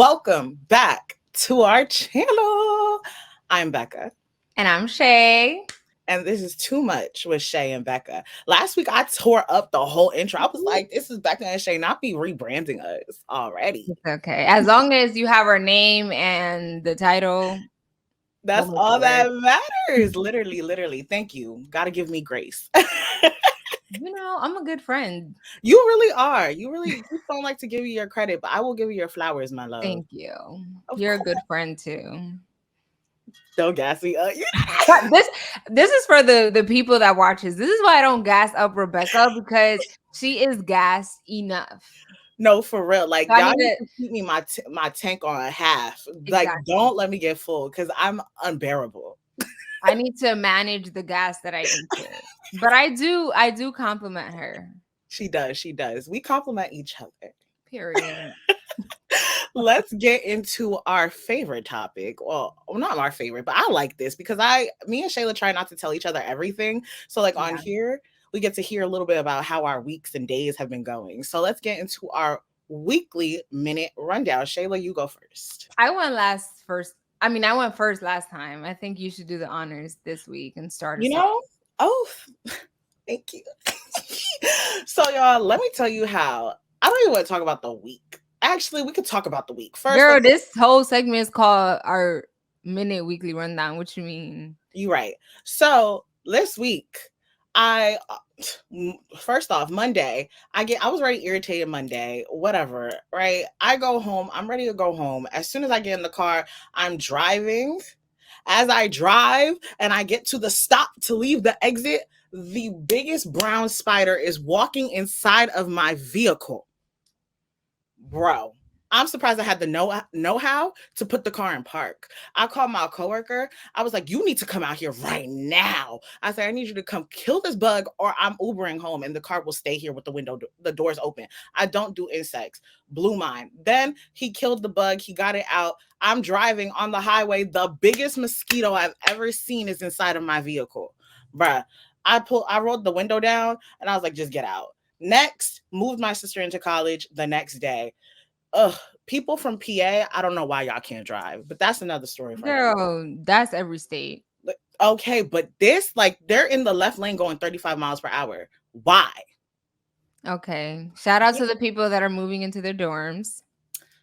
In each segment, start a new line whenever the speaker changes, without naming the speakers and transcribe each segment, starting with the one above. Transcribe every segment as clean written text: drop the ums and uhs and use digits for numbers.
Welcome back to our channel. I'm Becca.
And I'm Shey.
And this is Too Much with Shey and Becca. Last week, I tore up the whole intro. I was like, this is Becca and Shey, not be rebranding us already.
It's okay. As long as you have our name and the title.
That's all that matters. Literally. Thank you. Got to give me grace.
I'm a good friend.
You really are. You don't like to give you your credit, but I will give you your flowers, my love.
Thank you. You're a good friend too.
So gassy.
This is for the people that watches. This is why I don't gas up Rebecca, because she is gassed enough.
No, for real. Like, so y'all need to keep me my tank on half. Exactly. Like, don't let me get full because I'm unbearable.
I need to manage the gas that I intake. But I do compliment her.
She does. We compliment each other.
Period.
Let's get into our favorite topic. Well, not our favorite, but I like this because me and Shayla try not to tell each other everything. So like on here, we get to hear a little bit about how our weeks and days have been going. So let's get into our weekly minute rundown. Shayla, you go first.
I went first last time. I think you should do the honors this week and start us off.
Oh, thank you. So y'all, let me tell you how. I don't even want to talk about the week. Actually, we could talk about the week first.
Girl, this whole segment is called our minute weekly rundown. What you mean?
You're right. So this week, first off, Monday, I was already irritated Monday, whatever, right? I go home. I'm ready to go home. As soon as I get in the car, I'm driving. As I drive and I get to the stop to leave the exit, the biggest brown spider is walking inside of my vehicle. Bro, I'm surprised I had the know-how to put the car in park. I called my coworker. I was like, you need to come out here right now. I said, I need you to come kill this bug or I'm Ubering home and the car will stay here with the doors open. I don't do insects. Blew mine. Then he killed the bug. He got it out. I'm driving on the highway. The biggest mosquito I've ever seen is inside of my vehicle. Bruh, I rolled the window down and I was like, just get out. Next, moved my sister into college the next day. People from PA, I don't know why y'all can't drive, but that's another story.
Girl, that's every state.
Okay, but this, like, they're in the left lane going 35 miles per hour. Why?
Okay. Shout out to the people that are moving into their dorms.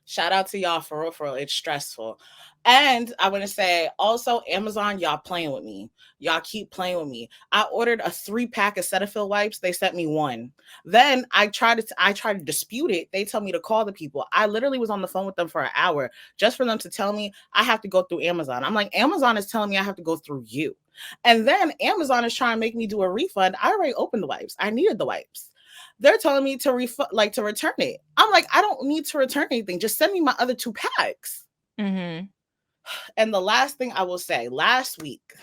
Shout out to y'all, for real. It's stressful. And I want to say also, Amazon, y'all playing with me. Y'all keep playing with me. I ordered a 3-pack of Cetaphil wipes. They sent me 1. Then I tried to dispute it. They tell me to call the people. I literally was on the phone with them for an hour just for them to tell me I have to go through Amazon. I'm like, Amazon is telling me I have to go through you. And then Amazon is trying to make me do a refund. I already opened the wipes. I needed the wipes. They're telling me to return it. I'm like, I don't need to return anything. Just send me my other 2 packs.
Mm-hmm.
And the last thing I will say, last week,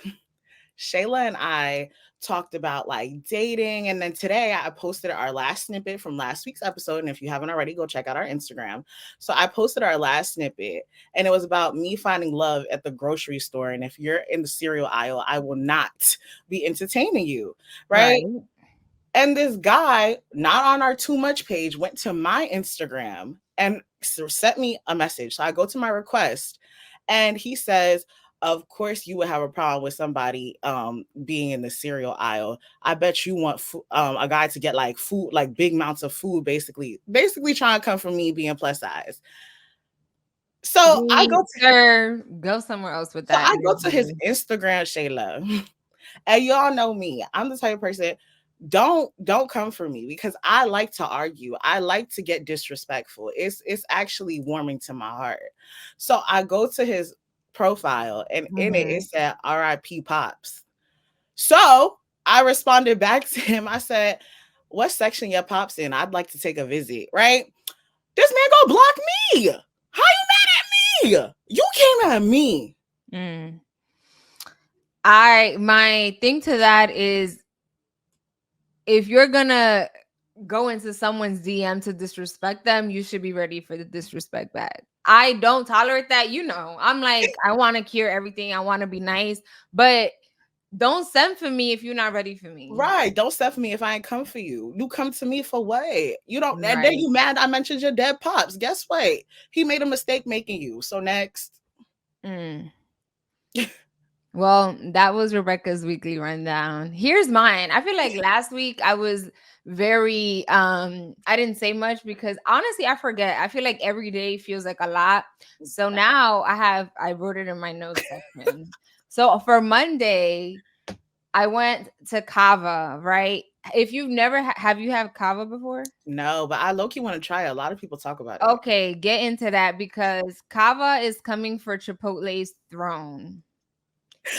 Shayla and I talked about like dating. And then today I posted our last snippet from last week's episode. And if you haven't already, go check out our Instagram. So I posted our last snippet and it was about me finding love at the grocery store. And if you're in the cereal aisle, I will not be entertaining you. Right? And this guy, not on our Too Much page, went to my Instagram and sent me a message. So I go to my request and he says, of course you would have a problem with somebody being in the cereal aisle. I bet you want a guy to get like food, like big amounts of food, basically trying to come from me being plus size. So I
go somewhere else with that.
So I go to his Instagram, Shayla. And y'all know me. I'm the type of person, don't come for me because I like to argue. I like to get disrespectful. It's actually warming to my heart. So I go to his profile and in it said RIP Pops. So I responded back to him. I said, what section your Pops in? I'd like to take a visit, right? This man go block me. How you mad at me? You came at me.
My thing to that is, if you're gonna go into someone's DM to disrespect them, you should be ready for the disrespect back. I don't tolerate that. I'm like, I want to cure everything. I want to be nice, but Don't send for me if you're not ready for me.
Right. Don't send for me if I ain't come for you. You come to me for what? You don't, and then
Right.
you mad I mentioned your dead pops. Guess what? He made a mistake making you. So next.
Mm. Well, that was Rebecca's weekly rundown. Here's mine. I feel like last week I was very I didn't say much because honestly I forget. I feel like every day feels like a lot. So now I wrote it in my notes section. So for Monday, I went to Kava, right? If you've never have you had Kava before?
No, but I low key want to try it. A lot of people talk about it.
Okay, get into that because Kava is coming for Chipotle's throne.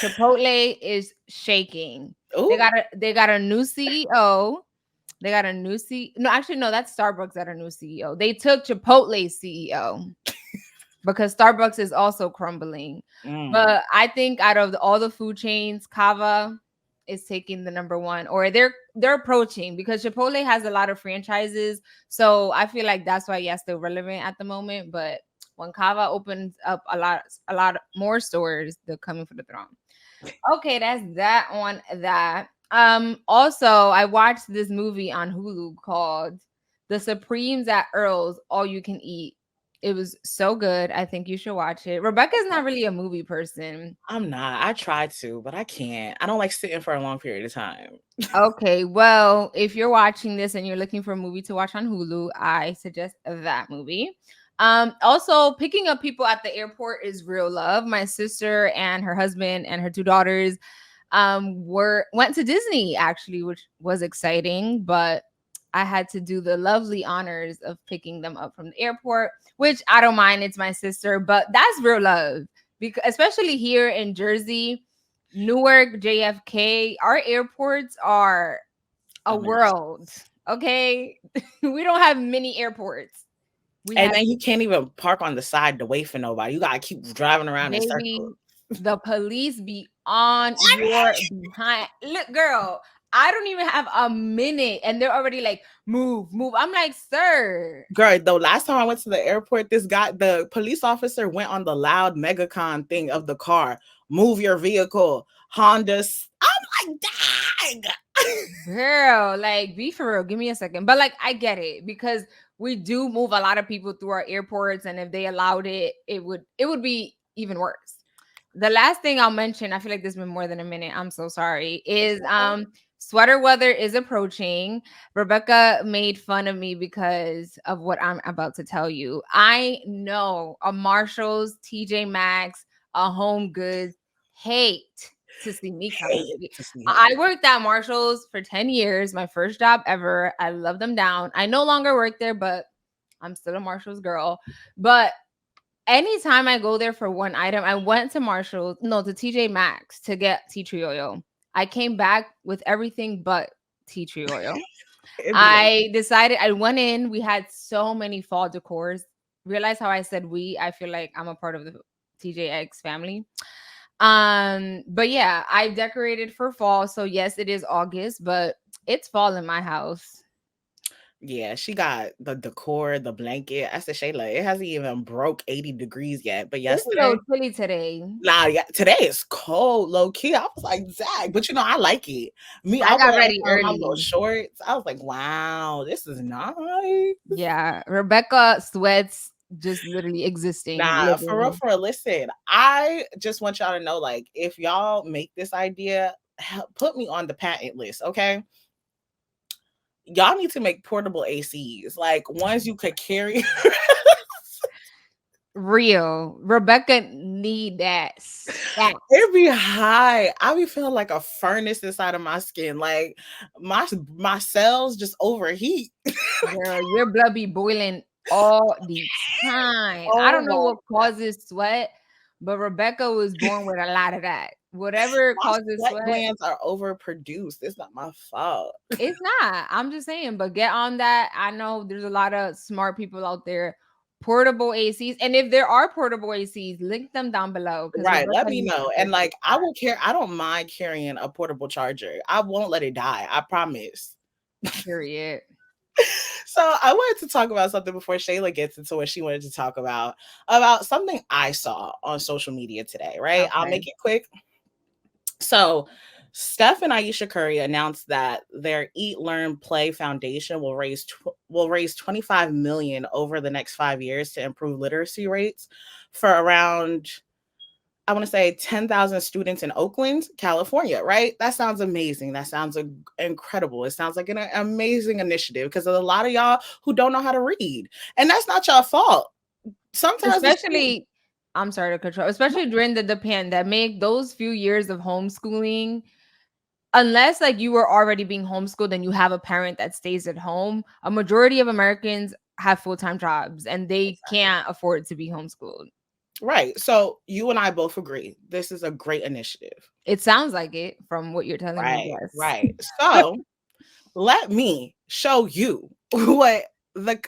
Chipotle is shaking.
Ooh.
They got a new CEO. They got a new no, actually no, that's Starbucks got a new CEO. They took Chipotle's CEO because Starbucks is also crumbling.
Mm.
But I think out of all the food chains, Kava is taking the number one, or they're approaching because Chipotle has a lot of franchises. So I feel like that's why yes, they're relevant at the moment. But when Kava opens up a lot more stores, they're coming for the throne. Okay, that's that on that. Also, I watched this movie on Hulu called The Supremes at Earl's All You Can Eat. It was so good. I think you should watch it. Rebecca's not really a movie person.
I'm not. I try to, but I can't. I don't like sitting for a long period of time.
Okay, well, if you're watching this and you're looking for a movie to watch on Hulu, I suggest that movie. Also picking up people at the airport is real love. My sister and her husband and her two daughters went to Disney actually, which was exciting, but I had to do the lovely honors of picking them up from the airport, which I don't mind. It's my sister, but that's real love because especially here in Jersey, Newark, JFK, our airports are a
A mess.
world. Okay. We don't have many airports. We
And
have,
then you can't even park on the side to wait for nobody. You gotta keep driving around in circles.
baby, the police be on your behind. Look, girl, I don't even have a minute and they're already like, move, move. I'm like, sir.
Girl, though, last time I went to the airport, the police officer went on the loud megacon thing of the car. Move your vehicle, Honda. I'm like, dang.
Girl, like, be for real. Give me a second. But like, I get it because we do move a lot of people through our airports, and if they allowed it, it would be even worse. The last thing I'll mention, I feel like this has been more than a minute. I'm so sorry.
It's
Is
okay.
sweater weather is approaching. Rebecca made fun of me because of what I'm about to tell you. I know a Marshalls, TJ Maxx, a Home Goods hate to see me coming,
Hate
baby.
to see her.
I worked at Marshalls for 10 years, my first job ever. I love them down. I no longer work there, but I'm still a Marshalls girl. But anytime I go there for one item, I went to Marshalls, no, to TJ Maxx to get tea tree oil. I came back with everything but tea tree oil.
It'd be like,
I decided I went in. We had so many fall decors. Realize how I said we? I feel like I'm a part of the TJX family. But yeah, I decorated for fall. So yes, it is August, but it's fall in my house.
yeah, she got the decor, the blanket. I said, Shayla, it hasn't even broke 80 degrees yet. But
It's a little
yesterday,
chilly today.
nah, yeah, today is cold, low key. I was like, Zach, but I like it. Me,
I
I
got
wear
ready
my little
early.
shorts. I was like, wow, this is nice.
Yeah, Rebecca sweats just literally existing,
Nah,
living.
for real. Listen, I just want y'all to know, like, if y'all make this idea, put me on the patent list, okay? Y'all need to make portable ACs, like ones you could carry.
Real. Rebecca need that stat.
It be high. I be feeling like a furnace inside of my skin. Like my cells just overheat.
Girl, your blood be boiling all the time. I
Oh
don't know
my,
what causes sweat, but Rebecca was born with a lot of that. Whatever
my
causes
sweat
sweat,
glands are overproduced. It's not my fault.
it's not. I'm just saying, but get on that. I know there's a lot of smart people out there. Portable ACs, and if there are portable ACs, link them down below because
Right. Let
Rebecca
me
needs to
know. And
purchase
like I
that.
will care. I don't mind carrying a portable charger. I won't let it die. I promise.
Period.
So I wanted to talk about something before Shayla gets into what she wanted to talk about something I saw on social media today, right? I'll
Okay.
make it quick. So Steph and Aisha Curry announced that their Eat, Learn, Play Foundation will raise 25 million over the next 5 years to improve literacy rates for around, I want to say, 10,000 students in Oakland, California, right? That sounds amazing. That sounds incredible. It sounds like an amazing initiative because there's a lot of y'all who don't know how to read. And that's not your fault. Sometimes the school,
Especially, I'm sorry to control, especially during the pandemic, those few years of homeschooling, unless like you were already being homeschooled and you have a parent that stays at home, a majority of Americans have full-time jobs and they
exactly.
can't afford to be homeschooled.
Right. So you and I both agree this is a great initiative.
It sounds like it from what you're telling me,
Right.
yes.
Right. So let me show you what the,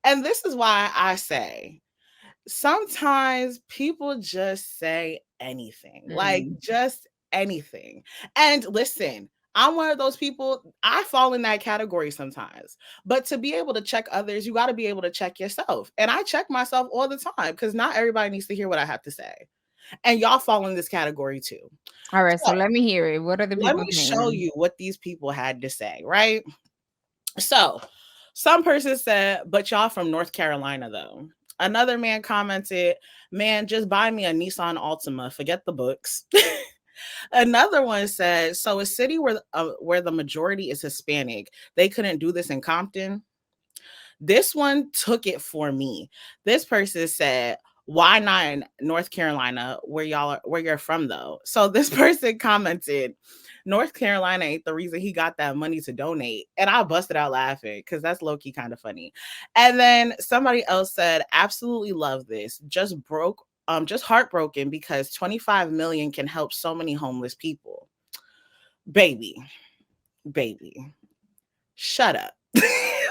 and this is why I say sometimes people just say anything, like
Mm.
just anything. And listen, I'm one of those people, I fall in that category sometimes. But to be able to check others, you got to be able to check yourself. And I check myself all the time because not everybody needs to hear what I have to say. And y'all fall in this category too.
All right,
So
so let me hear it. What are the
let
people
me show
saying?
you what these people had to say, right? So, some person said, but y'all from North Carolina, though. Another man commented, man, just buy me a Nissan Altima. Forget the books. Another one said, so a city where the majority is Hispanic, they couldn't do this in Compton. This one took it for me. This person said, why not in North Carolina where you're from though? So this person commented, North Carolina ain't the reason he got that money to donate. And I busted out laughing because that's low-key kind of funny. And then somebody else said, absolutely love this. Just heartbroken because 25 million can help so many homeless people. Baby, baby, shut up.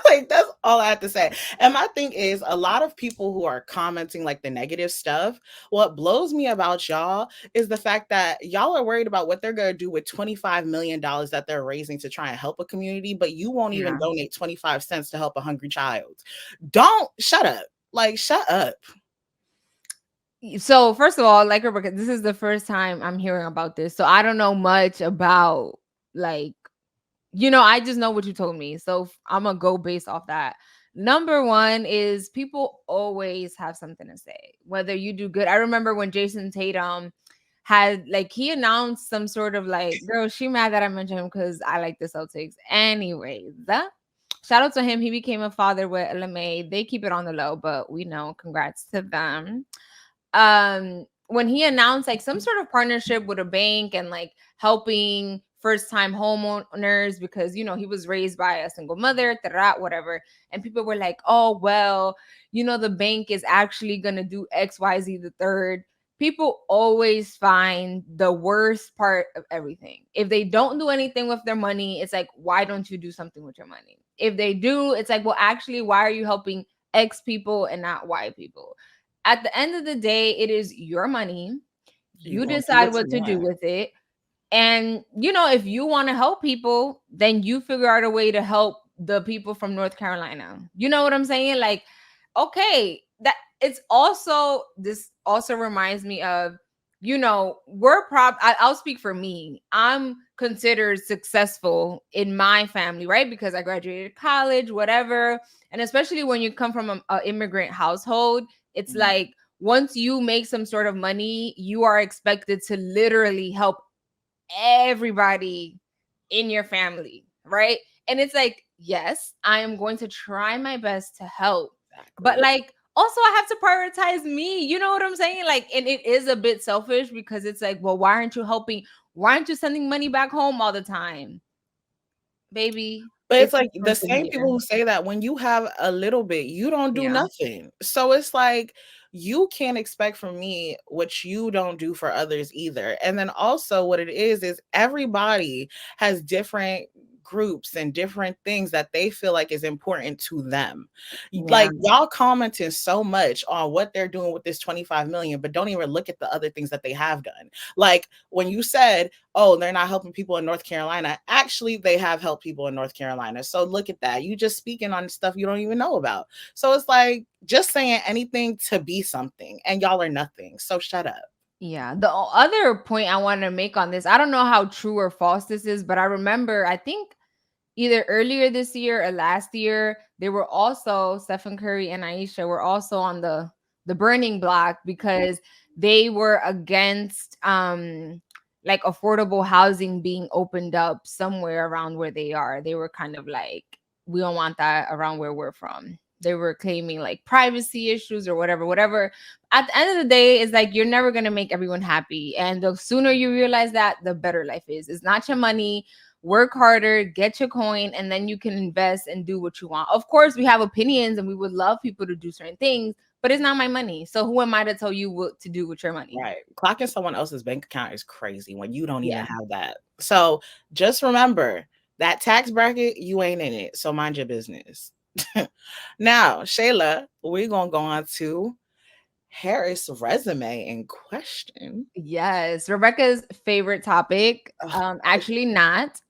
Like that's all I have to say. And my thing is a lot of people who are commenting like the negative stuff, what blows me about y'all is the fact that y'all are worried about what they're going to do with $25 million that they're raising to try and help a community, but you won't even
Yeah.
donate 25 cents to help a hungry child. Don't shut up. Like shut up.
So first of all, like Rebecca, this is the first time I'm hearing about this. So I don't know much about like, I just know what you told me. So I'm gonna go based off that. Number one is people always have something to say, whether you do good. I remember when Jason Tatum had like he announced some sort of like, girl, she mad that I mentioned him because I like the Celtics. Anyways, shout out to him. He became a father with LMA. They keep it on the low, but we know. Congrats to them. When he announced like some sort of partnership with a bank and like helping first time homeowners because he was raised by a single mother, whatever, and people were like, oh well, the bank is actually gonna do XYZ the third. People always find the worst part of everything. If they don't do anything with their money, it's like, why don't you do something with your money? If they do, it's like, well, actually, why are you helping X people and not Y people? At the end of the day, it is your money.
You
You
gonna do
decide
what you
what to do
want.
with it. And, if you want to help people, then you figure out a way to help the people from North Carolina. You know what I'm saying? Like, okay, this also reminds me of, I'll speak for me. I'm considered successful in my family, right? Because I graduated college, whatever. And especially when you come from an immigrant household, it's
Mhm.
like once you make some sort of money, you are expected to literally help everybody in your family, right? And it's like, yes, I am going to try my best to help, but
Exactly.
like also I have to prioritize me. You know what I'm saying? Like, and it is a bit selfish because it's like, well, why aren't you helping? Why aren't you sending money back home all the time? Baby,
But it's
it's
like the
expensive
same people
here.
who say that when you have a little bit, you don't do
Yeah.
nothing. So it's like you can't expect from me what you don't do for others either. And then also what it is everybody has different groups and different things that they feel like is important to them.
Yeah.
Like y'all commenting so much on what they're doing with this 25 million, but don't even look at the other things that they have done. Like when you said, oh, they're not helping people in North Carolina. Actually, they have helped people in North Carolina. So look at that. You just speaking on stuff you don't even know about. So it's like just saying anything to be something, and y'all are nothing. So shut up.
Yeah. The other point I want to make on this, I don't know how true or false this is, but I remember, I think either earlier this year or last year, they were also Stephen Curry and Aisha were also on the burning block because they were against like affordable housing being opened up somewhere around where they are. They were kind of like, we don't want that around where we're from. They were claiming like privacy issues or whatever. At the end of the day, it's like you're never gonna make everyone happy. And the sooner you realize that, the better life is. It's not your money. Work harder, get your coin, and then you can invest and do what you want. Of course, we have opinions and we would love people to do certain things, but it's not my money. So who am I to tell you what to do with your money?
Right. Clocking someone else's bank account is crazy when you don't even
Yeah.
have that. So just remember that tax bracket, you ain't in it. So mind your business. Now, Shayla, we're going to go on to Harris' resume in question.
Yes. Rebecca's favorite topic.
Ugh.
Actually not.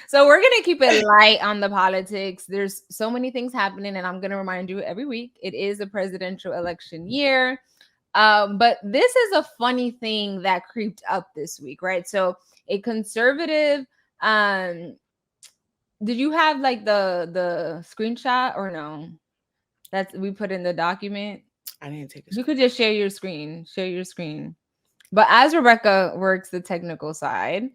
So we're gonna keep it light on the politics. There's so many things happening, and I'm gonna remind you every week. It is a presidential election year. But this is a funny thing that creeped up this week, right? So a conservative, um, did you have like the screenshot or no? That's we put in the document.
I didn't take a
You
screen.
could just share your screen. Share your screen. But as Rebecca works the technical side,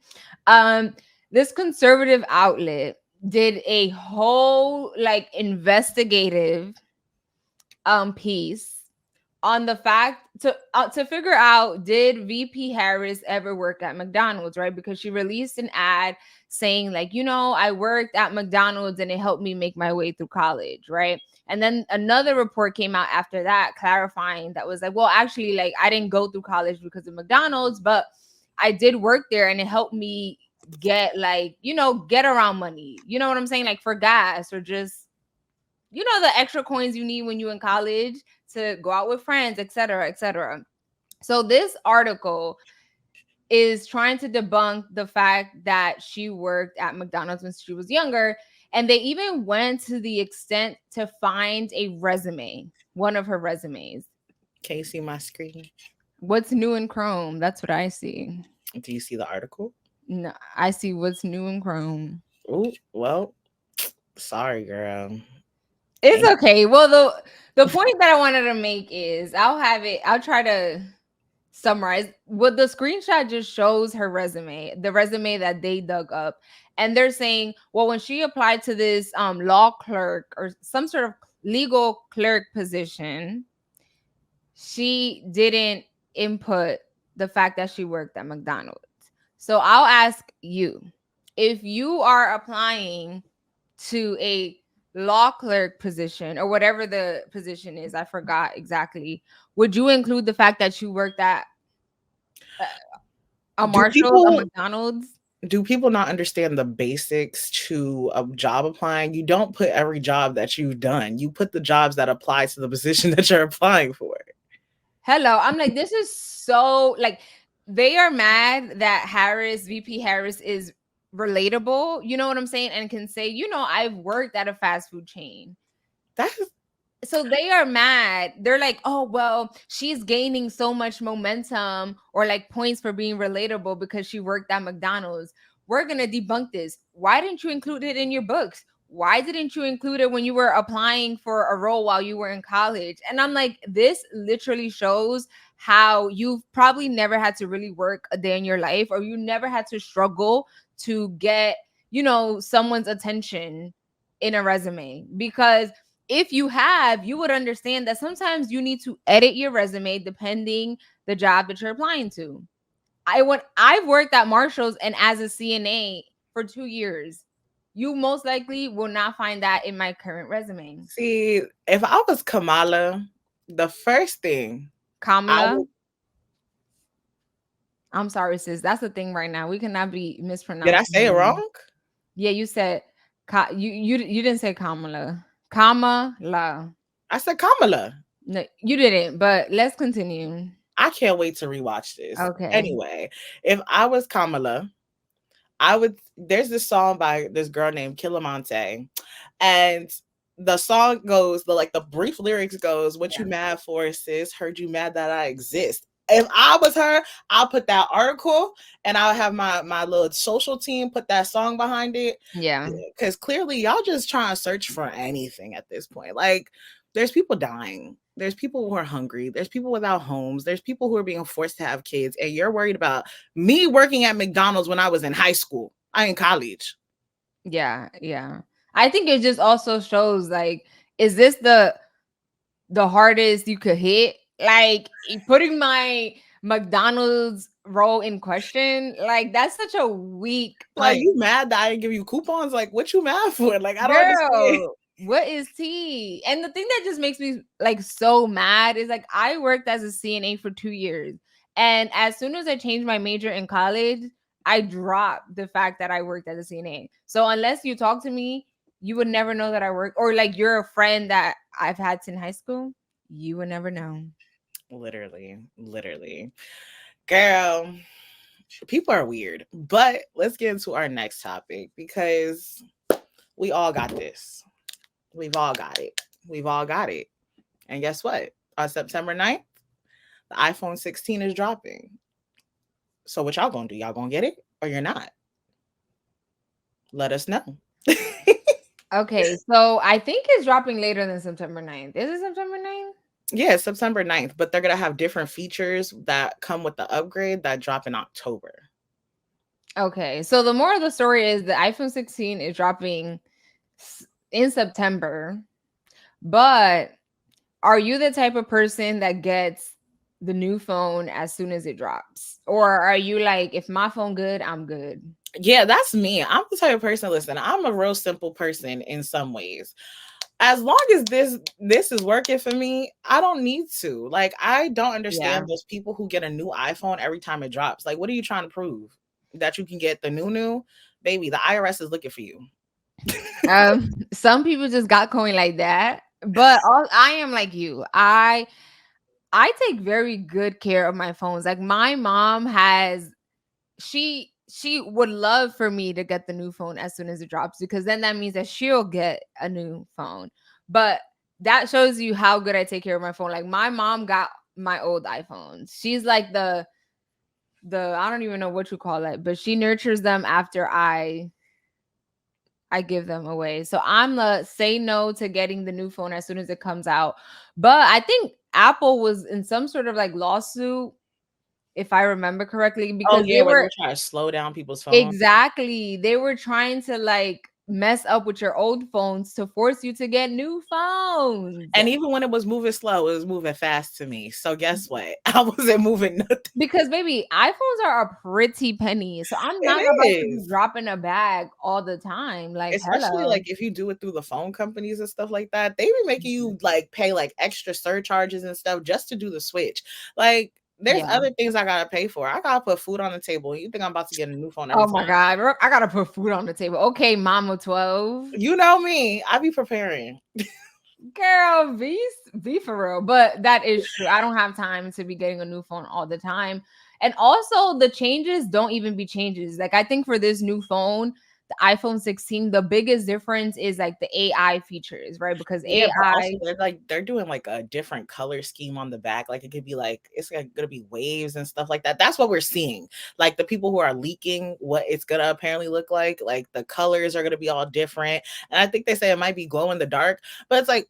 um, this conservative outlet did a whole like investigative piece on the fact to figure out, did VP Harris ever work at McDonald's, right? Because she released an ad saying like, I worked at McDonald's and it helped me make my way through college, right? And then another report came out after that clarifying that was like, well, actually, like I didn't go through college because of McDonald's, but I did work there and it helped me get like, get around money. You know what I'm saying? Like for gas or just the extra coins you need when you're in college to go out with friends, etc., etc. So this article is trying to debunk the fact that she worked at McDonald's when she was younger, and they even went to the extent to find a resume, one of her resumes.
Can you see my screen?
What's new in Chrome? That's what I see.
Do you see the article?
No, I see what's new in Chrome.
Oh, well, sorry, girl.
It's
Ain't
okay. Well, the point that I wanted to make is I'll try to summarize. What the screenshot just shows her resume, the resume that they dug up. And they're saying, well, when she applied to this law clerk or some sort of legal clerk position, she didn't input the fact that she worked at McDonald's. So I'll ask you, if you are applying to a law clerk position or whatever the position is, I forgot exactly, would you include the fact that you worked at a
do
Marshalls, a
people
McDonald's?
do people not understand the basics to a job applying? You don't put every job that you've done. You put the jobs that apply to the position that you're applying for.
Hello. I'm like, this is so like they are mad that VP Harris is relatable. You know what I'm saying? And can say, I've worked at a fast food chain.
That's
So they are mad. They're like, oh, well, she's gaining so much momentum or like points for being relatable because she worked at McDonald's. We're going to debunk this. Why didn't you include it in your books? Why didn't you include it when you were applying for a role while you were in college? And I'm like, this literally shows how you've probably never had to really work a day in your life, or you never had to struggle to get, someone's attention in a resume. Because if you have, you would understand that sometimes you need to edit your resume depending the job that you're applying to. I've worked at Marshalls and as a CNA for 2 years. You most likely will not find that in my current resume.
see, if I was Kamala, the first thing I
Kamala,
would
I'm sorry, sis. That's the thing right now. We cannot be
did I
mispronouncing
say
her
it
name.
wrong?
Yeah, you said you didn't say Kamala. Kamala.
I said Kamala.
No, you didn't. But let's continue.
I can't wait to rewatch this.
Okay.
Anyway, if I was Kamala, I would there's this song by this girl named Killamonte, and the song goes, the brief lyrics goes, "What you
Yeah.
mad for, sis? Heard you mad that I exist." If I was her, I'll put that article and I'll have my little social team put that song behind it.
Yeah.
Because clearly y'all just trying to search for anything at this point. Like, there's people dying. There's people who are hungry. There's people without homes. There's people who are being forced to have kids. And you're worried about me working at McDonald's when I was in high school. I in college.
Yeah, yeah. I think it just also shows like, is this the hardest you could hit? Like putting my McDonald's role in question, like that's such a weak
Like,
punch.
you mad that I didn't give you coupons? Like, what you mad for? Like, I don't understand.
Girl, what is tea? And the thing that just makes me like so mad is like I worked as a CNA for 2 years. And as soon as I changed my major in college, I dropped the fact that I worked as a CNA. So unless you talk to me, you would never know that I work, or like you're a friend that I've had since high school, you would never know.
Literally, literally. Girl, people are weird. But let's get into our next topic because we all got this. We've all got it. We've all got it. And guess what? On September 9th, the iPhone 16 is dropping. So what y'all gonna do? Y'all gonna get it or you're not? Let us know.
Okay, so I think it's dropping later than September 9th. Is it September 9th?
Yeah, it's September 9th, but they're gonna have different features that come with the upgrade that drop in October.
Okay, so the moral of the story is the iPhone 16 is dropping in September, but are you the type of person that gets the new phone as soon as it drops? Or are you like, if my phone good, I'm good?
Yeah, that's me. I'm the type of person, listen, I'm a real simple person in some ways. As long as this is working for me, I don't need to. Like, I don't
Yeah.
understand those people who get a new iPhone every time it drops. Like, what are you trying to prove? That you can get the new? Baby, the IRS is looking for you.
Some people just got going like that, but I am like you. I take very good care of my phones. Like my mom has she would love for me to get the new phone as soon as it drops because then that means that she'll get a new phone. But that shows you how good I take care of my phone. Like my mom got my old iPhones. She's like the I don't even know what you call it, but she nurtures them after I give them away. So I'm the say no to getting the new phone as soon as it comes out. But I think Apple was in some sort of like lawsuit, if I remember correctly,
Oh
because
yeah,
they
where
were
they're trying to slow down people's phone.
exactly, they were trying to like mess up with your old phones to force you to get new phones.
And even when it was moving slow, it was moving fast to me. So guess what? I wasn't moving nothing.
Because baby, iPhones are a pretty penny. So I'm
It
not about to be
is.
dropping a bag all the time. Like,
Especially
hello.
like if you do it through the phone companies and stuff like that, they be making you like pay like extra surcharges and stuff just to do the switch. Like, there's
Yeah.
other things I gotta pay for. I gotta put food on the table. You think I'm about to get a new phone every
Oh my
time?
God. I gotta put food on the table. Okay, Mama 12.
You know me. I be preparing.
Girl, be for real. But that is true. I don't have time to be getting a new phone all the time. And also the changes don't even be changes. Like I think for this new phone, the iPhone 16, the biggest difference is like the AI features, right? Because
Yeah, but also
AI
they're doing like a different color scheme on the back. Like, it could be like it's like gonna be waves and stuff like that. That's what we're seeing. Like, the people who are leaking what it's gonna apparently look like the colors are gonna be all different. And I think they say it might be glow in the dark, but it's like,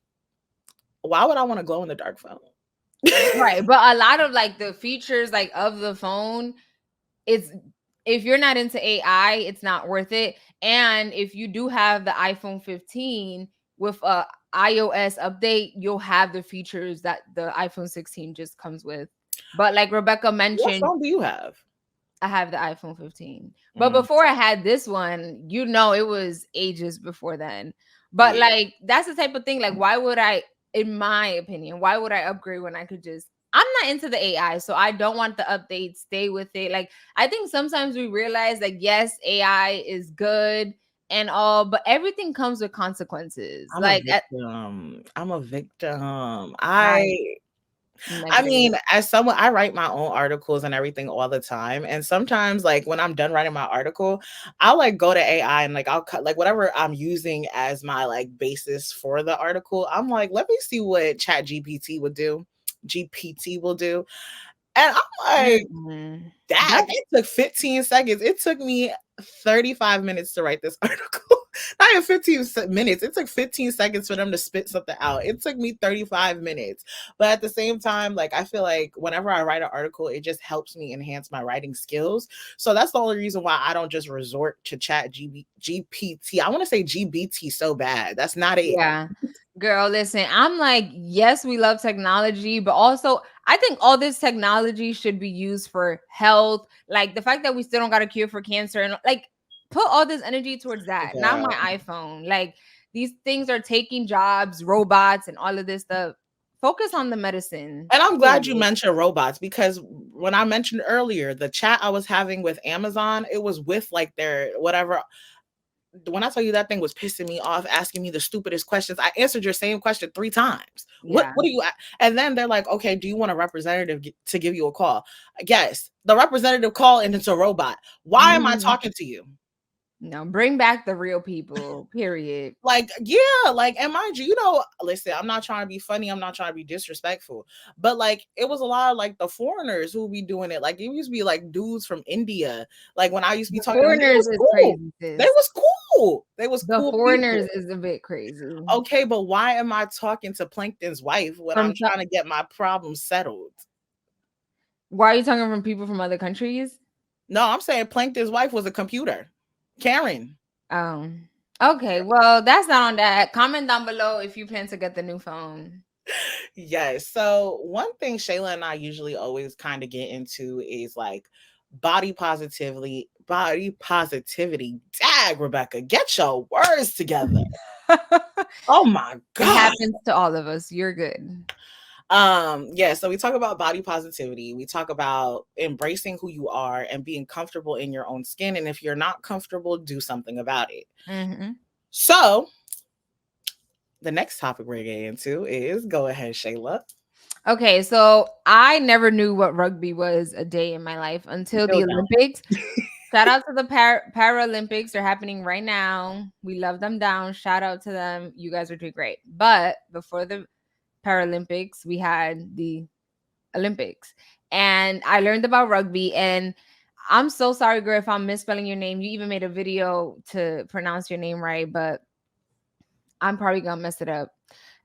why would I want to glow in the dark phone?
right, but a lot of like the features like of the phone, it's if you're not into AI, it's not worth it. And if you do have the iPhone 15 with a iOS update, you'll have the features that the iPhone 16 just comes with. But like Rebecca
What
mentioned,
phone do you have?
I have the iPhone 15. But
Mm,
before I had this one, it was ages before then. But
yeah,
like that's the type of thing like why would I in my opinion, why would I upgrade when I could just I'm not into the AI, so I don't want the updates. Stay with it. Like I think sometimes we realize like yes, AI is good and all, but everything comes with consequences.
I'm a
Like at
victim. I'm a victim.
I
I
negative.
mean, as someone, I write my own articles and everything all the time. And sometimes, like, when I'm done writing my article, I'll like go to AI and like I'll cut like whatever I'm using as my like basis for the article. I'm like, let me see what Chat GPT would do. GPT will do. And I'm like,
Mm-mm.
dag,
That's
it took 15 seconds. It took me 35 minutes to write this article. Not even 15 minutes. It took 15 seconds for them to spit something out. It took me 35 minutes. But at the same time, like, I feel like whenever I write an article, it just helps me enhance my writing skills. So that's the only reason why I don't just resort to GPT. I want to say GBT so bad. That's not it.
yeah. Girl, listen, I'm like, yes, we love technology, but also I think all this technology should be used for health. Like the fact that we still don't got a cure for cancer and like put all this energy towards that, not
Yeah.
my iPhone. Like these things are taking jobs, robots, and all of this stuff. Focus on the medicine.
And I'm glad you
Period.
mentioned robots because when I mentioned earlier the chat I was having with Amazon, it was with like their whatever. When I tell you that thing was pissing me off, asking me the stupidest questions, I answered your same question 3 times.
Yeah.
What do you? And then they're like, okay, do you want a representative to give you a call? Yes, the representative call and it's a robot. Why am I
Mhm.
talking to you?
No, bring back the real people. Period.
Like, yeah, like, and mind you, you know, listen, I'm not trying to be funny, I'm not trying to be disrespectful, but like, it was a lot of like the foreigners who would be doing it. Like, it used to be like dudes from India. Like, when I used to be
The
talking to them, they
foreigners
was
is
cool.
crazy,
They
sis.
was cool. They was
The
cool
foreigners
people.
is a bit crazy.
Okay, but why am I talking to Plankton's wife when
From
I'm trying to get my problem settled?
Why are you talking from people from other countries?
No, I'm saying Plankton's wife was a computer. Karen.
Um, okay, well, that's not on that. Comment down below if you plan to get the new phone.
Yes. So one thing Shayla and I usually always kind of get into is like body positivity. Body positivity. Dag, Rebecca, get your words together. Oh my
It
God.
happens to all of us. You're good.
Yeah, so we talk about body positivity. We talk about embracing who you are and being comfortable in your own skin. And if you're not comfortable, do something about it.
Hmm.
So the next topic we're getting into is go ahead, Shayla.
Okay, so I never knew what rugby was a day in my life until the
Still don't.
Olympics. Shout out to the Paralympics. They're happening right now. We love them down. Shout out to them. You guys are doing great. But before the Paralympics, we had the Olympics. And I learned about rugby. And I'm so sorry, girl, if I'm misspelling your name. You even made a video to pronounce your name right, but I'm probably gonna mess it up.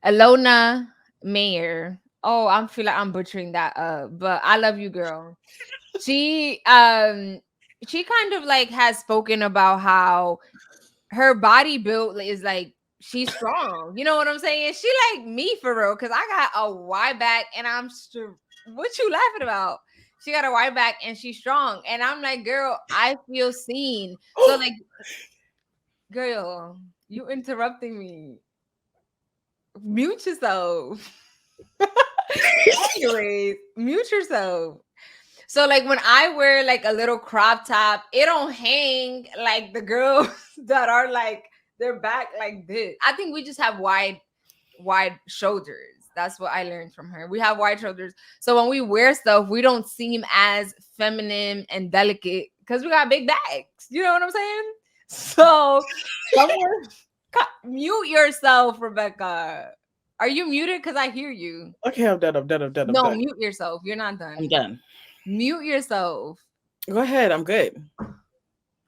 Ilona Mayer. Oh, I feel like I'm butchering that up, but I love you, girl. She um she kind of like has spoken about how her body build is like she's strong. You know what I'm saying? She like me for real because I got a wide back and what you laughing about? She got a wide back and she's strong. And I'm like, girl, I feel seen. So like, girl, you interrupting me. Mute yourself. Anyways, mute yourself. So like when I wear like a little crop top, it don't hang like the girls that are like their back like this. I think we just have wide shoulders. That's what I learned from her. We have wide shoulders. So when we wear stuff, we don't seem as feminine and delicate because we got big bags. You know what I'm saying? So someone mute yourself, Rebecca. Are you muted? Because I hear you.
Okay, I'm done. I'm done. I'm done. I'm
No,
done.
mute yourself. You're not
I'm
done.
done.
Mute yourself.
Go ahead. I'm good.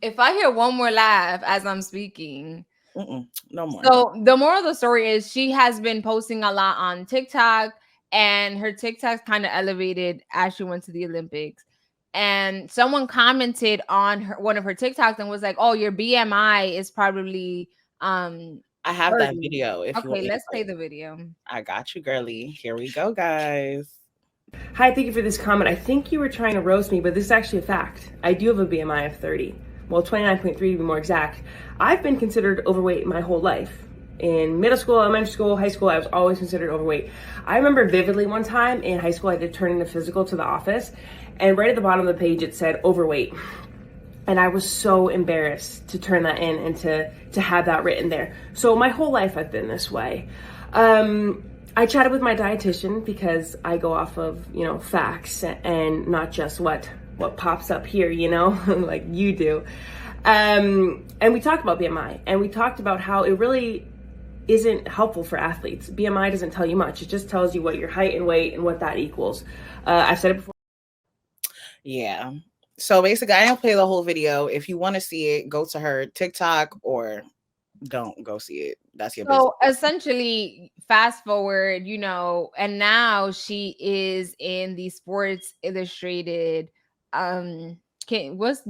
If I hear one more laugh as I'm speaking.
No more.
So the moral of the story is she has been posting a lot on TikTok and her TikTok's kind of elevated as she went to the Olympics. And someone commented on one of her TikToks and was like, "Oh, your BMI is probably
I have that
30."
video if you want
Okay,
me to
let's
play
play
it.
the video.
I got you, girly. Here we go, guys.
Hi, thank you for this comment. I think you were trying to roast me, but this is actually a fact. I do have a BMI of 30. Well, 29.3 to be more exact. I've been considered overweight my whole life. In middle school, elementary school, high school, I was always considered overweight. I remember vividly one time in high school, I did turn in a physical to the office, and right at the bottom of the page, it said overweight. And I was so embarrassed to turn that in and to have that written there. So my whole life I've been this way. I chatted with my dietitian because I go off of, facts and not just what pops up here, like you do. And we talked about BMI and we talked about how it really isn't helpful for athletes. BMI doesn't tell you much. It just tells you what your height and weight and what that equals. I've said it before.
Yeah. So basically, I didn't play the whole video. If you want to see it, go to her TikTok or don't go see it. That's your business.
So essentially, fast forward, and now she is in the Sports Illustrated. Do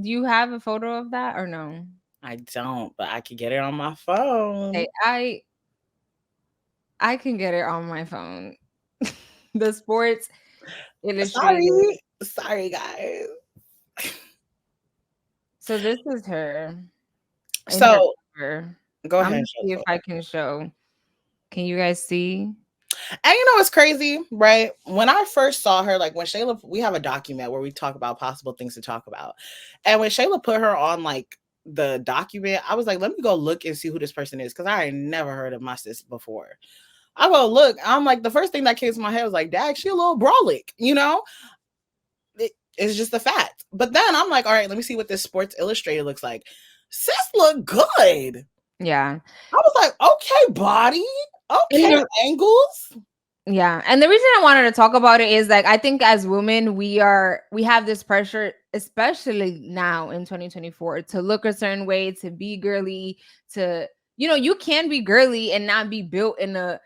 you have a photo of that or no?
I don't, but I could get it on my
Okay,
phone.
I can get it on my phone. The Sports Illustrated.
Sorry. Sorry, guys.
So this is her in her
So
cover.
go
I'm
ahead
gonna
and show
see
the
if
photo.
I can show. Can you guys see?
And you know what's crazy, right? When I first saw her, like when Shayla, we have a document where we talk about possible things to talk about. And when Shayla put her on like the document, I was like, let me go look and see who this person is. Cause I had never heard of my sis before. I go look, I'm like, the first thing that came to my head was like, Dag, she a little brolic, you know? It's just a fact. But then I'm like, all right, let me see what this Sports Illustrated looks like. Sis look good.
Yeah.
I was like, okay, body,
And
okay,
the
angles.
Yeah, and the reason I wanted to talk about it is like I think as women we have this pressure, especially now in 2024, to look a certain way, to be girly, to you can be girly and not be built in a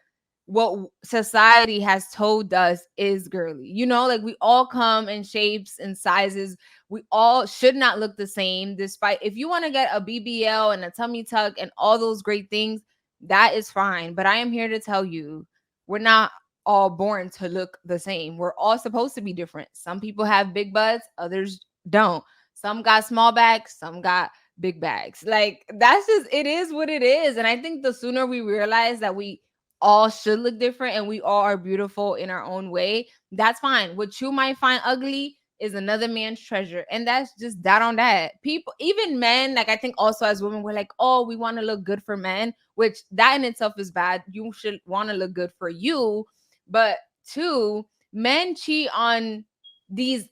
what society has told us is girly. Like we all come in shapes and sizes. We all should not look the same, despite if you want to get a BBL and a tummy tuck and all those great things, that is fine. But I am here to tell you, we're not all born to look the same. We're all supposed to be different. Some people have big butts, others don't. Some got small bags, some got big bags. Like that's just it is what it is. And I think the sooner we realize that we all should look different and we all are beautiful in our own way, that's fine. What you might find ugly is another man's treasure. And that's just that on that. People, even men, like I think also as women, we're like, oh, we want to look good for men, which that in itself is bad. You should want to look good for you. But two, men cheat on these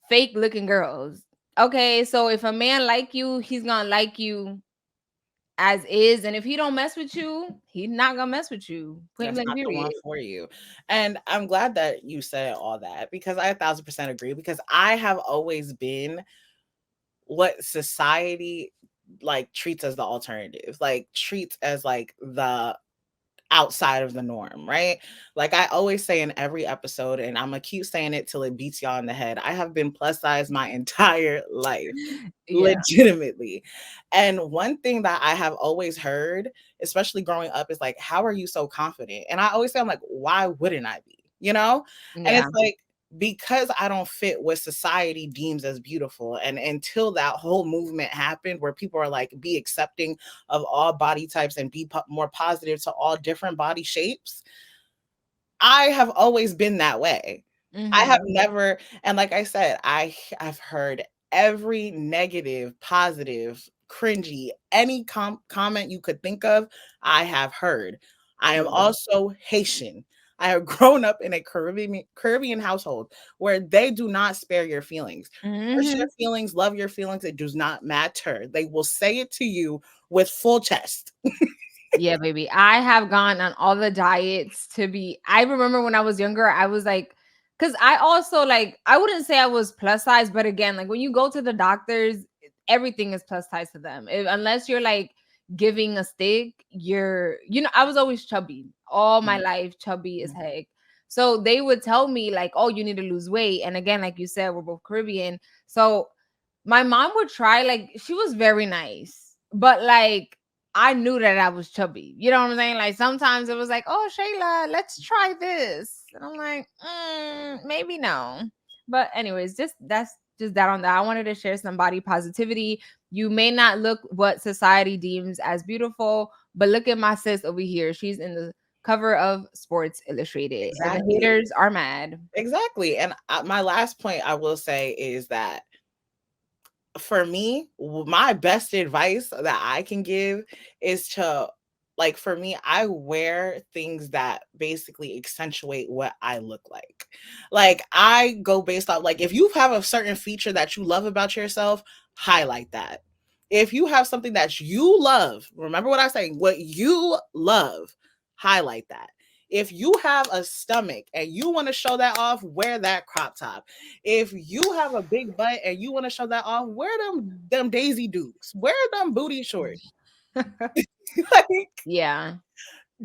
fake looking girls. Okay, so if a man like you, he's gonna like you as is, and if he don't mess with you, he's not gonna mess with you. Point
That's
blank
not the one
period.
for you. And I'm glad that you said all that because I 1,000% agree because I have always been what society like treats as the alternative, like treats as like the outside of the norm, right? Like I always say in every episode, and I'm gonna keep saying it till it beats y'all in the head. I have been plus size my entire life,
Yeah.
legitimately. And one thing that I have always heard, especially growing up, is like, how are you so confident? And I always say, I'm like, why wouldn't I be? You know? And
Yeah.
it's like, because I don't fit what society deems as beautiful. And until that whole movement happened where people are like, be accepting of all body types and be more positive to all different body shapes, I have always been that way. I have
Mm-hmm.
never, and like I said, I've heard every negative, positive, cringy, any comment you could think of, I have heard. I am
Yeah.
also Haitian. I have grown up in a Caribbean household where they do not spare your feelings. Push your
Mm-hmm.
feelings, love your feelings. It does not matter. They will say it to you with full chest.
Yeah, baby. I have gone on all the diets I remember when I was younger, I was like, because I also like, I wouldn't say I was plus size, but again, like when you go to the doctors, everything is plus size to them. Unless you're like giving a stick, I was always chubby all my life, chubby as heck. So they would tell me, like, oh, you need to lose weight. And again, like you said, we're both Caribbean. So my mom would try, like, she was very nice, but like, I knew that I was chubby. You know what I'm saying? Like sometimes it was like, "Oh, Shayla, let's try this," and I'm like, "Maybe no." But anyways, just that's just that on that. I wanted to share some body positivity. You may not look what society deems as beautiful, but look at my sis over here. She's in the cover of Sports Illustrated, and the
Exactly.
haters are mad.
Exactly. And my last point I will say is that for me, my best advice that I can give is to, like, for me, I wear things that basically accentuate what I look like. Like, I go based off, like, if you have a certain feature that you love about yourself, highlight that. If you have something that you love, remember what I'm saying, what you love, highlight that. If you have a stomach and you want to show that off, wear that crop top. If you have a big butt and you want to show that off, wear them Daisy Dukes. Wear them booty shorts. Like,
Yeah.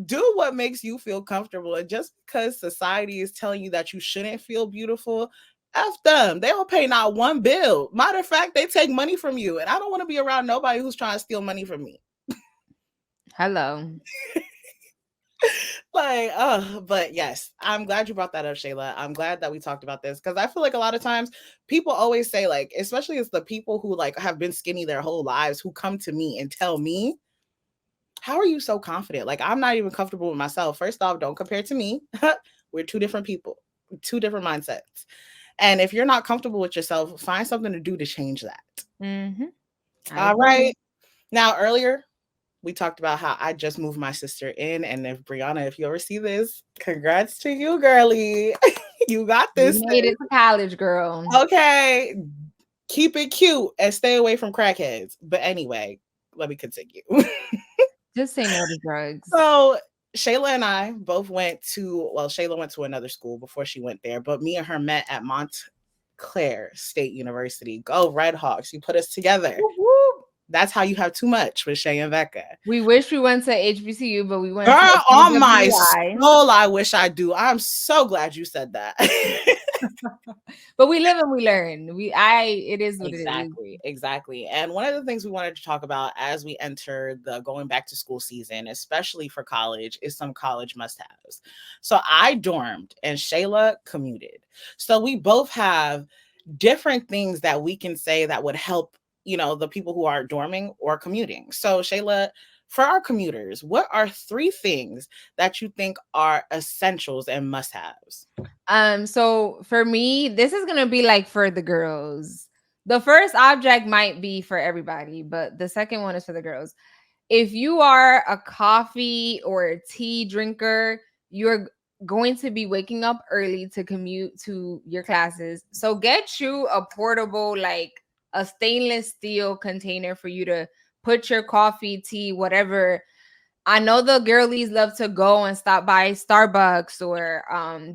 do what makes you feel comfortable. And just because society is telling you that you shouldn't feel beautiful, F them. They don't pay not one bill. Matter of fact, they take money from you. And I don't want to be around nobody who's trying to steal money from me.
Hello.
Like, but yes, I'm glad you brought that up, Shayla. I'm glad that we talked about this because I feel like a lot of times people always say, like, especially it's the people who like have been skinny their whole lives who come to me and tell me, how are you so confident? Like, I'm not even comfortable with myself. First off, don't compare to me. We're two different people, two different mindsets. And if you're not comfortable with yourself, find something to do to change that.
Mm-hmm.
All right. Now, earlier, we talked about how I just moved my sister in. And if Brianna, if you ever see this, congrats to you, girly. You got this.
You made it to college, girl.
Okay. Keep it cute and stay away from crackheads. But anyway, let me continue.
Just say no to drugs.
So Shayla and I both went to, well, Shayla went to another school before she went there, but me and her met at Montclair State University. Go Red Hawks. You put us together.
Woo-woo.
That's how you have too much with Shey and Becca.
We wish we went to HBCU, but we went
Girl,
to
on my
UWI.
soul, I wish I do. I'm so glad you said that.
But we live and we learn. It is what
Exactly,
it is.
exactly. And one of the things we wanted to talk about as we enter the going back to school season, especially for college, is some college must-haves. So I dormed and Shayla commuted. So we both have different things that we can say that would help, you know, the people who are dorming or commuting. So Shayla, for our commuters, what are 3 things that you think are essentials and must-haves?
So for me, this is gonna be like for the girls. The first object might be for everybody, but the second one is for the girls. If you are a coffee or a tea drinker, you're going to be waking up early to commute to your classes. So get you a portable, like a stainless steel container for you to put your coffee, tea, whatever. I know the girlies love to go and stop by Starbucks or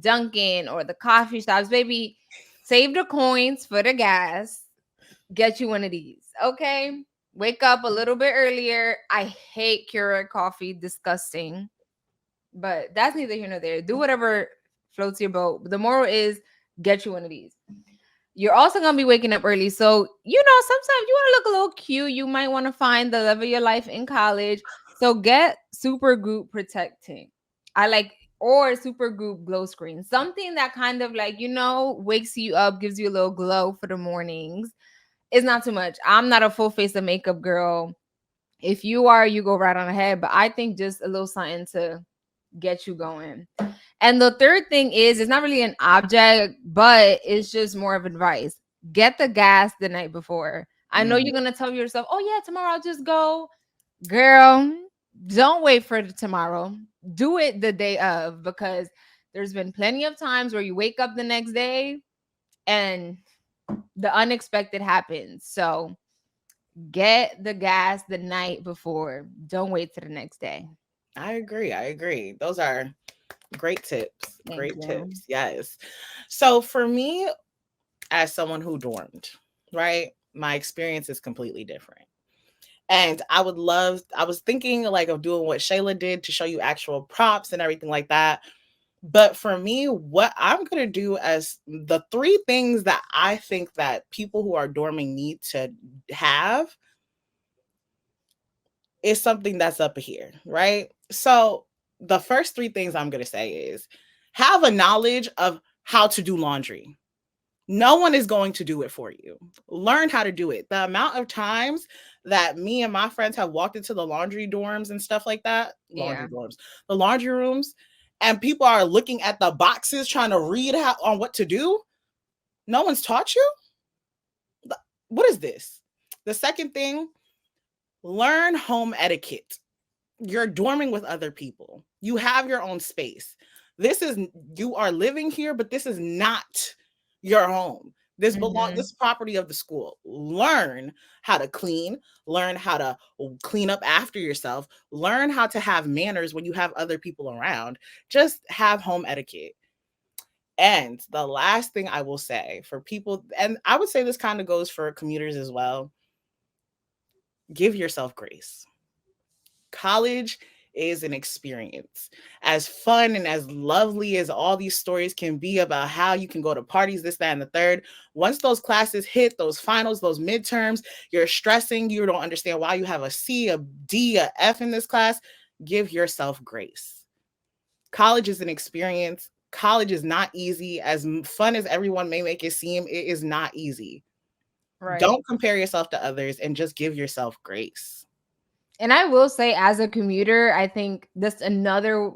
Dunkin' or the coffee shops. Baby, save the coins for the gas. Get you one of these, okay? Wake up a little bit earlier. I hate Keurig coffee, disgusting. But that's neither here nor there. Do whatever floats your boat. The moral is get you one of these. You're also gonna be waking up early, so you know sometimes you want to look a little cute. You might want to find the love of your life in college. So get Super Goop protecting. I like or Super Goop glow screen, something that kind of like wakes you up, gives you a little glow for the mornings. It's not too much. I'm not a full face of makeup girl. If you are, you go right on ahead. But I think just a little something to get you going. And the third thing is, it's not really an object, but it's just more of advice. Get the gas the night before. I know you're going to tell yourself, oh, yeah, tomorrow I'll just go. Girl, don't wait for tomorrow. Do it the day of, because there's been plenty of times where you wake up the next day and the unexpected happens. So get the gas the night before. Don't wait till the next day.
I agree. Those are great tips. Great tips. Yes. So for me, as someone who dormed, right, my experience is completely different. And I was thinking like of doing what Shayla did to show you actual props and everything like that. But for me, what I'm going to do as the 3 things that I think that people who are dorming need to have is something that's up here, right? So the first 3 things I'm going to say is have a knowledge of how to do laundry. No one is going to do it for you. Learn how to do it. The amount of times that me and my friends have walked into the laundry dorms and stuff like that, the laundry rooms, and people are looking at the boxes trying to read on what to do. No one's taught you? What is this? The second thing, learn home etiquette. You're dorming with other people. You have your own space. You are living here, but this is not your home. This
Mhm.
this is property of the school. Learn how to clean, learn how to clean up after yourself, learn how to have manners when you have other people around. Just have home etiquette. And the last thing I will say for people, and I would say this kind of goes for commuters as well, give yourself grace. College is an experience. As fun and as lovely as all these stories can be about how you can go to parties, this, that, and the third, once those classes hit, those finals, those midterms, you're stressing, you don't understand why you have a C, a D, a F in this class, give yourself grace. College is an experience. College is not easy. As fun as everyone may make it seem, it is not easy.
Right.
Don't compare yourself to others and just give yourself grace.
And I will say, as a commuter, I think that's another,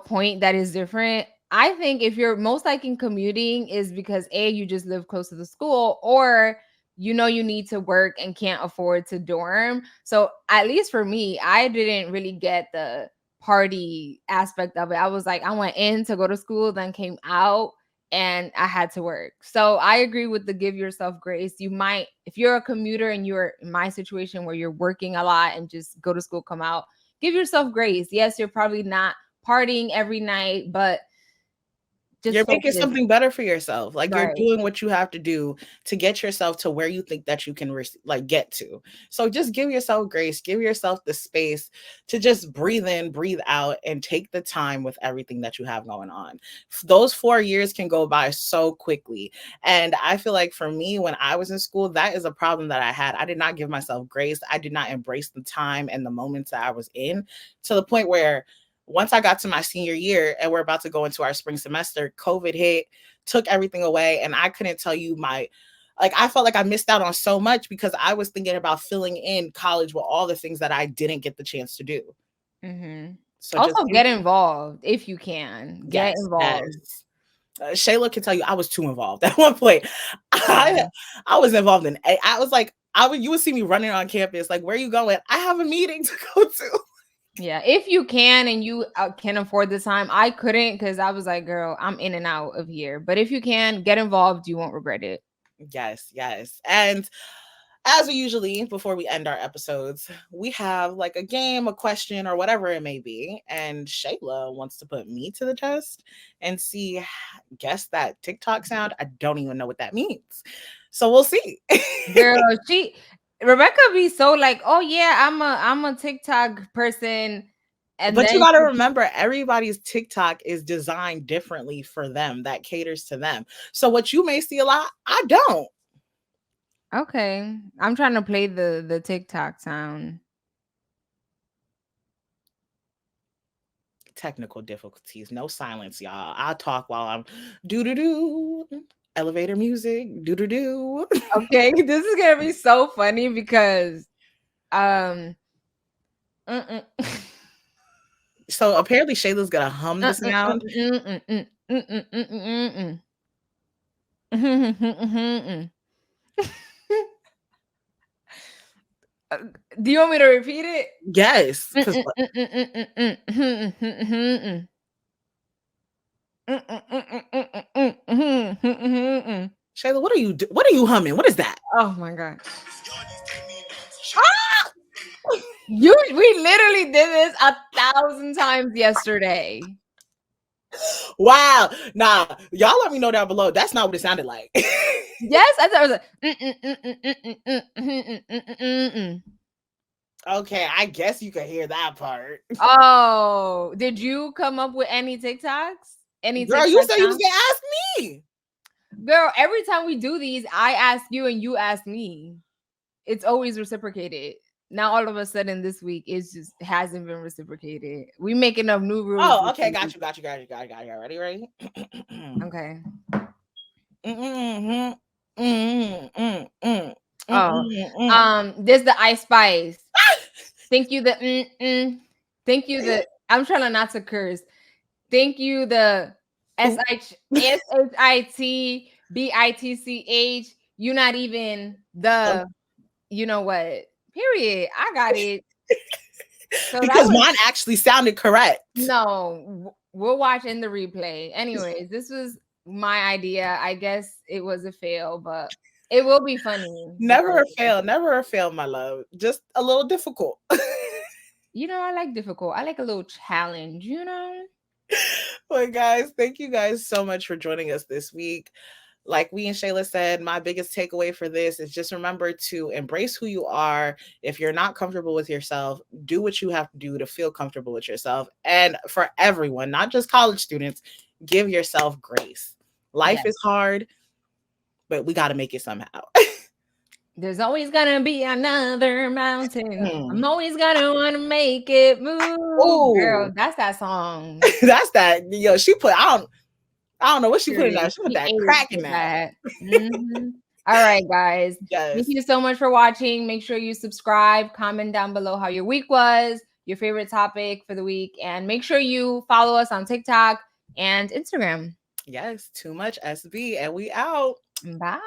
point that is different. I think if you're most likely commuting is because A, you just live close to the school, or you need to work and can't afford to dorm. So at least for me, I didn't really get the party aspect of it. I was like, I went in to go to school, then came out and I had to work. So I agree with the give yourself grace. You might, if you're a commuter and you're in my situation where you're working a lot and just go to school, come out, give yourself grace. Yes, you're probably not partying every night, but just
You're making
focus.
something better for yourself. Like, you're
Right.
doing what you have to do to get yourself to where you think that you can like get to. So just give yourself grace, give yourself the space to just breathe in, breathe out, and take the time with everything that you have going on. Those 4 years can go by so quickly. And I feel like for me, when I was in school, that is a problem that I had. I did not give myself grace. I did not embrace the time and the moments that I was in, to the point where once I got to my senior year and we're about to go into our spring semester, COVID hit, took everything away. And I couldn't tell you I felt like I missed out on so much because I was thinking about filling in college with all the things that I didn't get the chance to do.
Mm-hmm.
So just
Also, get involved if you can. Get
yes,
involved.
yes. Shayla can tell you I was too involved at one point.
Yeah.
I was involved in. I was like, you would see me running on campus. Like, where are you going? I have a meeting to go to.
Yeah, if you can and you can afford the time. I couldn't because I was like, girl, I'm in and out of here. But if you can, get involved. You won't regret it.
Yes, yes. And as we usually, before we end our episodes, we have like a game, a question, or whatever it may be. And Shayla wants to put me to the test and guess that TikTok sound. I don't even know what that means. So we'll see.
Girl, Rebecca be so like, oh yeah, I'm a TikTok person. And
But you
then
got to remember, everybody's TikTok is designed differently for them, that caters to them. So what you may see a lot, I don't.
okay. I'm trying to play the TikTok sound.
Technical difficulties, no silence, y'all. I'll talk while I'm do do do. Elevator music, do do do.
Okay, this is gonna be so funny because um mm-mm.
So apparently Shayla's gonna hum the sound.
Do you want me to repeat it?
Yes, because Shayla, what are you humming? What is that?
Oh my god. We literally did this 1,000 times yesterday.
Wow. Nah, y'all let me know down below. That's not what it sounded like.
Yes, I thought it was like.
Okay, I guess you could hear that part.
Oh, did you come up with any TikToks? Any
Girl, you
TikTok
said you was
sounds?
gonna ask me.
Girl, every time we do these, I ask you and you ask me. It's always reciprocated. Now all of a sudden this week it hasn't been reciprocated. We making up new rules
Oh,
this
okay, got
week.
you. Ready, ready?
Okay.
Mm-hmm. Mm-hmm. Mm-hmm.
Oh,
Mm-hmm.
there's the Ice Spice. Thank you. Thank you. I'm trying not to curse. Thank you. The SHITBITCH. You not even the. You know what? Period. I got it. So that
Because
was
mine actually sounded correct.
no. We'll watch in the replay. Anyways, this was my idea. I guess it was a fail, but it will be funny.
Never a fail, never a fail, my love. Just a little difficult.
You know, I like difficult. I like a little challenge, you know?
But guys, thank you guys so much for joining us this week. Like we and Shayla said, my biggest takeaway for this is just remember to embrace who you are. If you're not comfortable with yourself, do what you have to do to feel comfortable with yourself. And for everyone, not just college students, give yourself grace. Life
Yes.
is hard, but we got to make it somehow.
There's always gonna be another mountain. I'm always gonna want to make it move. Girl,
Oh,
that's that song.
that's that. Yo, she put. I don't know what she put in that. She put
She
that
ate
crack
it
in
with
that.
that. All right, guys.
Yes.
Thank you so much for watching. Make sure you subscribe, comment down below how your week was, your favorite topic for the week, and make sure you follow us on TikTok and Instagram.
Yes, too much SB, and we out.
Bye.